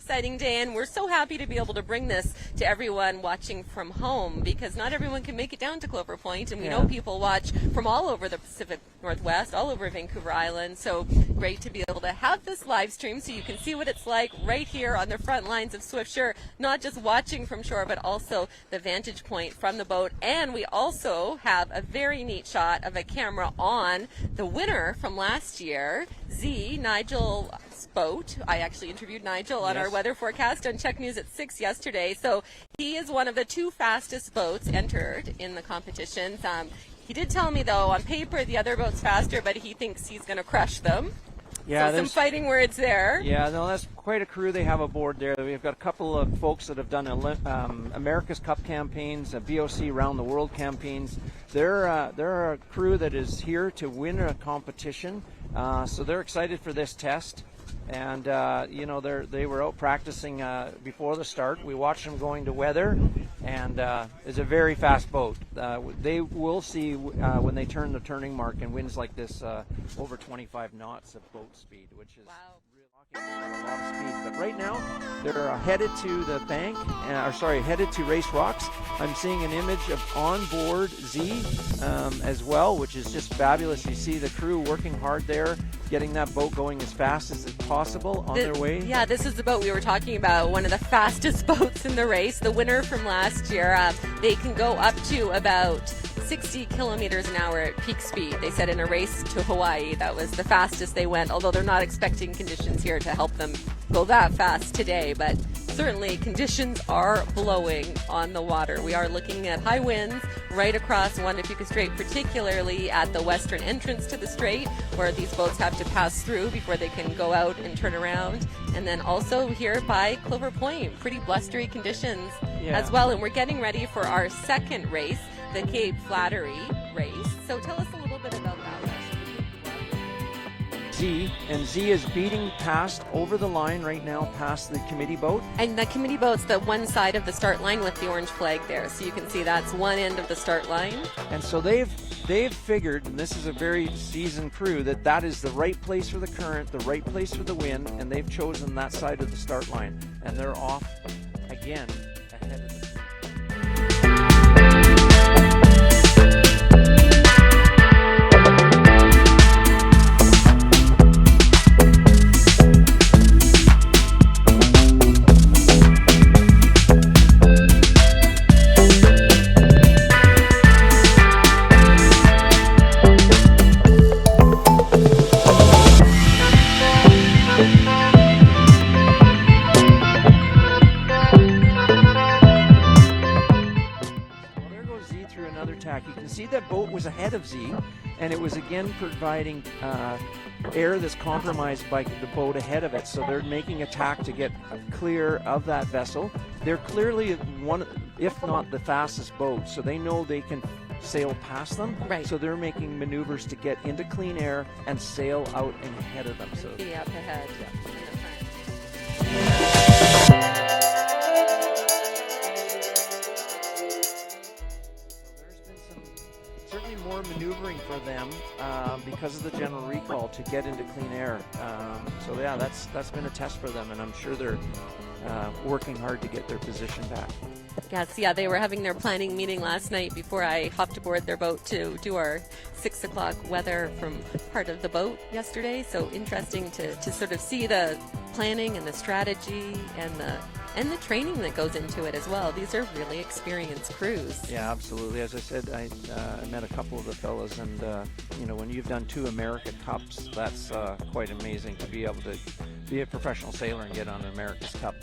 exciting day, and we're so happy to be able to bring this to everyone watching from home, because not everyone can make it down to Clover Point, and we know people watch from all over the Pacific Northwest, all over Vancouver Island. So great to be able to have this live stream so you can see what it's like right here on the front lines of Swiftsure, not just watching from shore, but also the vantage point from the boat. And we also have a very neat shot of a camera on the winner from last year, Zvi, Nigel's boat. I actually interviewed Nigel on our weather forecast on CHEK News at 6 yesterday. So he is one of the 2 fastest boats entered in the competitions. He did tell me, though, on paper the other boat's faster, but he thinks he's going to crush them. Yeah, so some fighting words there. Yeah, no, that's quite a crew they have aboard there. We've got a couple of folks that have done America's Cup campaigns, VOC Round the World campaigns. They're a crew that is here to win a competition, so they're excited for this test. And you know, they were out practicing before the start. We watched them going to weather, and it's a very fast boat. They will see when they turn the turning mark and winds like this over 25 knots of boat speed, which is a lot of speed. But right now they're headed to the bank, headed to Race Rocks. I'm seeing an image of onboard Zvi as well, which is just fabulous. You see the crew working hard there, getting that boat going as fast as possible on their way. Yeah, this is the boat we were talking about, one of the fastest boats in the race, the winner from last year. They can go up to about 60 kilometers an hour at peak speed. They said in a race to Hawaii, that was the fastest they went, although they're not expecting conditions here to help them go that fast today, but certainly conditions are blowing on the water. We are looking at high winds right across Juan-de-Fuca Strait, particularly at the western entrance to the strait, where these boats have to pass through before they can go out and turn around. And then also here by Clover Point, pretty blustery conditions as well. And we're getting ready for our second race, the Cape Flattery race. So tell us a little bit about that. Zvi is beating past over the line right now, past the committee boat. And the committee boat's the one side of the start line with the orange flag there. So you can see that's one end of the start line. And so they've figured, and this is a very seasoned crew, that is the right place for the current, the right place for the wind, and they've chosen that side of the start line. And they're off again ahead of the You can see that boat was ahead of Zvi, and it was again providing air that's compromised by the boat ahead of it. So they're making a tack to get clear of that vessel. They're clearly one, if not the fastest boat, so they know they can sail past them. Right. So they're making maneuvers to get into clean air and sail out and ahead of them. So be up ahead. Certainly more maneuvering for them because of the general recall to get into clean air. So yeah, that's been a test for them, and I'm sure they're working hard to get their position back. Yes, yeah, they were having their planning meeting last night before I hopped aboard their boat to do our 6 o'clock weather from part of the boat yesterday. So interesting to sort of see the planning and the strategy and the training that goes into it as well. These are really experienced crews. Yeah, absolutely. As I said, I met a couple of the fellas, and you know, when you've done 2 America Cups, that's quite amazing to be able to be a professional sailor and get on an America's Cup.